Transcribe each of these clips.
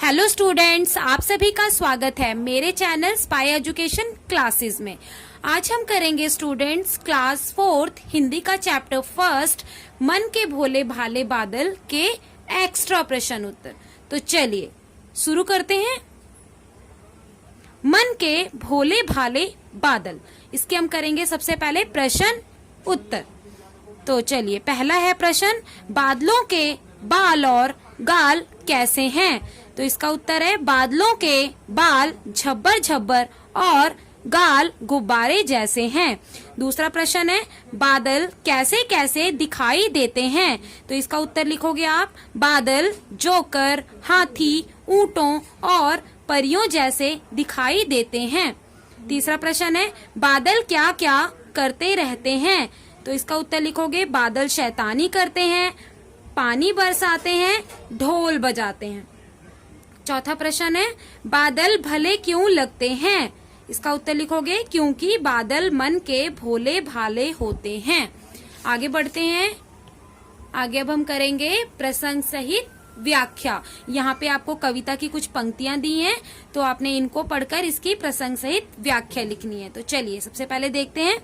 Hello students, आप सभी का स्वागत है मेरे चैनल स्पाई एजुकेशन क्लासेस में। आज हम करेंगे स्टूडेंट्स क्लास 4th हिंदी का चैप्टर फर्स्ट मन के भोले भाले बादल के एक्स्ट्रा प्रश्न उत्तर। तो चलिए शुरू करते हैं। मन के भोले भाले बादल, इसके हम करेंगे सबसे पहले प्रश्न उत्तर। तो चलिए पहला है प्रश्न, बादलों के बाल और गाल कैसे हैं? तो इसका उत्तर है बादलों के बाल झब्बर झब्बर और गाल गुब्बारे जैसे हैं। दूसरा प्रश्न है, बादल कैसे कैसे दिखाई देते हैं? तो इसका उत्तर लिखोगे आप, बादल जोकर, हाथी, ऊंटों और परियों जैसे दिखाई देते हैं। तीसरा प्रश्न है, बादल क्या क्या करते रहते हैं? तो इसका उत्तर लिखोगे, बादल शैतानी करते हैं, पानी बरसाते हैं, ढोल बजाते हैं। चौथा प्रश्न है, बादल भले क्यों लगते हैं? इसका उत्तर लिखोगे, क्योंकि बादल मन के भोले भाले होते हैं। आगे बढ़ते हैं। आगे अब हम करेंगे प्रसंग सहित व्याख्या। यहाँ पे आपको कविता की कुछ पंक्तियां दी हैं, तो आपने इनको पढ़कर इसकी प्रसंग सहित व्याख्या लिखनी है। तो चलिए सबसे पहले देखते हैं।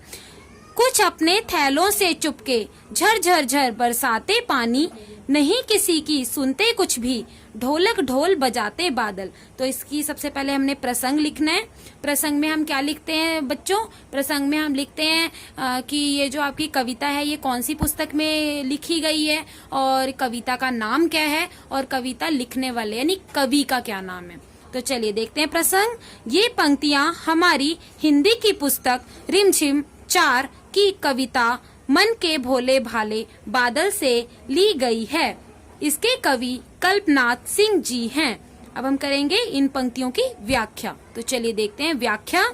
कुछ अपने थैलों से चुपके झर झर झर बरसाते पानी, नहीं किसी की सुनते कुछ भी, ढोलक ढोल बजाते बादल। तो इसकी सबसे पहले हमने प्रसंग लिखना है। प्रसंग में हम क्या लिखते हैं बच्चों? प्रसंग में हम लिखते हैं कि ये जो आपकी कविता है ये कौन सी पुस्तक में लिखी गई है, और कविता का नाम क्या है, और कविता लिखने वाले यानी कवि का क्या नाम है। तो चलिए देखते हैं प्रसंग। ये पंक्तियां हमारी हिंदी की पुस्तक रिमझिम 4 की कविता मन के भोले भाले बादल से ली गई है। इसके कवि कल्पनाथ सिंह जी हैं। अब हम करेंगे इन पंक्तियों की व्याख्या। तो चलिए देखते हैं व्याख्या।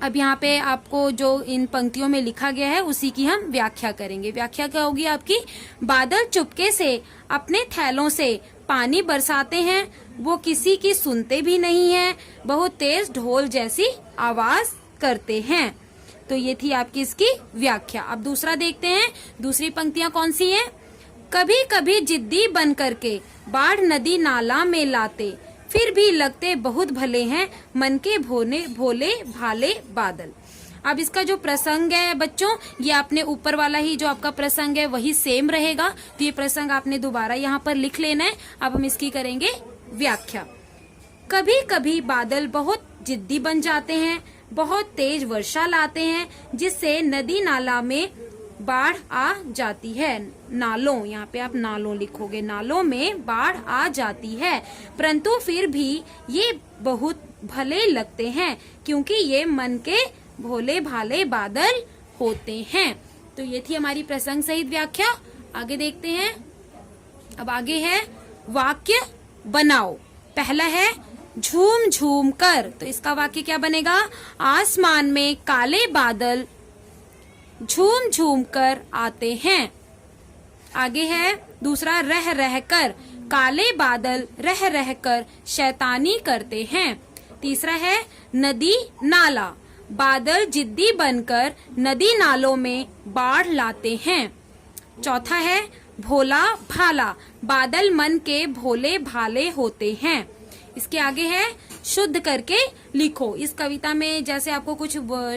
अब यहाँ पे आपको जो इन पंक्तियों में लिखा गया है उसी की हम व्याख्या करेंगे। व्याख्या क्या होगी आपकी? बादल चुपके से अपने थैलों से पानी बरसाते हैं, वो किसी की सुनते भी नहीं है, बहुत तेज ढोल जैसी आवाज करते हैं। तो ये थी आपकी इसकी व्याख्या। अब दूसरा देखते हैं, दूसरी पंक्तियां कौन सी हैं? कभी कभी जिद्दी बन करके बाढ़ नदी नाला में लाते, फिर भी लगते बहुत भले हैं मन के भोले भाले बादल। अब इसका जो प्रसंग है बच्चों, ये आपने ऊपर वाला ही जो आपका प्रसंग है वही सेम रहेगा, तो ये प्रसंग आपने दोबारा यहाँ पर लिख लेना है। अब हम इसकी करेंगे व्याख्या। कभी कभी बादल बहुत जिद्दी बन जाते हैं, बहुत तेज वर्षा लाते हैं, जिससे नदी नाला में बाढ़ आ जाती है। नालों, यहाँ पे आप नालों लिखोगे, नालों में बाढ़ आ जाती है, परंतु फिर भी ये बहुत भले लगते हैं, क्योंकि ये मन के भोले भाले बादल होते हैं। तो ये थी हमारी प्रसंग सहित व्याख्या। आगे देखते हैं। अब आगे है वाक्य बनाओ। पहला है झूम झूम कर। तो इसका वाक्य क्या बनेगा? आसमान में काले बादल झूम झूम कर आते हैं। आगे है दूसरा, रह रह कर। काले बादल रह रह कर शैतानी करते हैं। तीसरा है नदी नाला। बादल जिद्दी बनकर नदी नालों में बाढ़ लाते हैं। चौथा है भोला भाला। बादल मन के भोले भाले होते हैं। इसके आगे है शुद्ध करके लिखो। इस कविता में जैसे आपको कुछ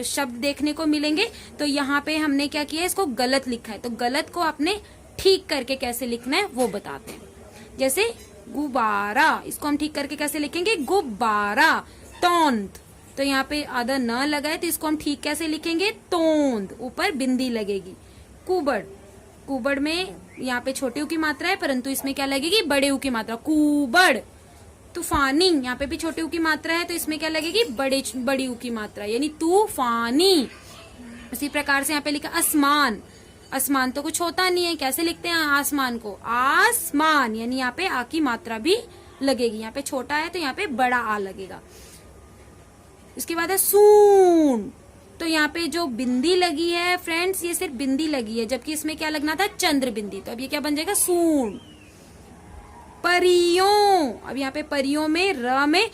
शब्द देखने को मिलेंगे, तो यहाँ पे हमने क्या किया, इसको गलत लिखा है, तो गलत को आपने ठीक करके कैसे लिखना है वो बताते हैं। जैसे गुब्बारा, इसको हम ठीक करके कैसे लिखेंगे? गुब्बारा। तोंद, तो यहाँ पे आधा न लगा है, तो इसको हम ठीक कैसे लिखेंगे? तोंद, ऊपर बिंदी लगेगी। कुबड़, कुबड़ में यहाँ पे छोटे ऊ की मात्रा है, परंतु इसमें क्या लगेगी? बड़े ऊ की मात्रा। कुबड़। तूफानी, यहाँ पे भी छोटे ऊ की मात्रा है, तो इसमें क्या लगेगी? बड़ी ऊ की मात्रा, यानी तूफानी। उसी प्रकार से यहाँ पे लिखा आसमान। आसमान तो कुछ होता नहीं है, कैसे लिखते हैं आसमान को? आसमान, यानी यहाँ पे आ की मात्रा भी लगेगी। यहाँ पे छोटा है तो यहाँ पे बड़ा आ लगेगा। इसके बाद है सून। तो यहाँ पे जो बिंदी लगी है फ्रेंड्स, ये सिर्फ बिंदी लगी है, जबकि इसमें क्या लगना था? चंद्र बिंदी। तो अब ये क्या बन जाएगा? सून। परियों। अब यहाँ पे परियों में र में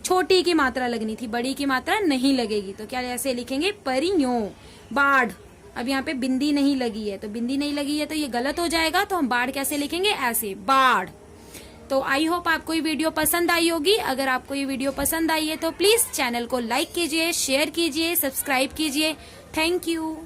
छोटी की मात्रा लगनी थी, बड़ी की मात्रा नहीं लगेगी, तो क्या ऐसे लिखेंगे? परियों। बाढ़। अब यहाँ पे बिंदी नहीं लगी है, तो बिंदी नहीं लगी है तो ये गलत हो जाएगा, तो हम बाढ़ कैसे लिखेंगे? ऐसे, बाढ़। तो आई होप आपको ये वीडियो पसंद आई होगी। अगर आपको ये वीडियो पसंद आई है तो प्लीज चैनल को लाइक कीजिए, शेयर कीजिए, सब्सक्राइब कीजिए। Thank you.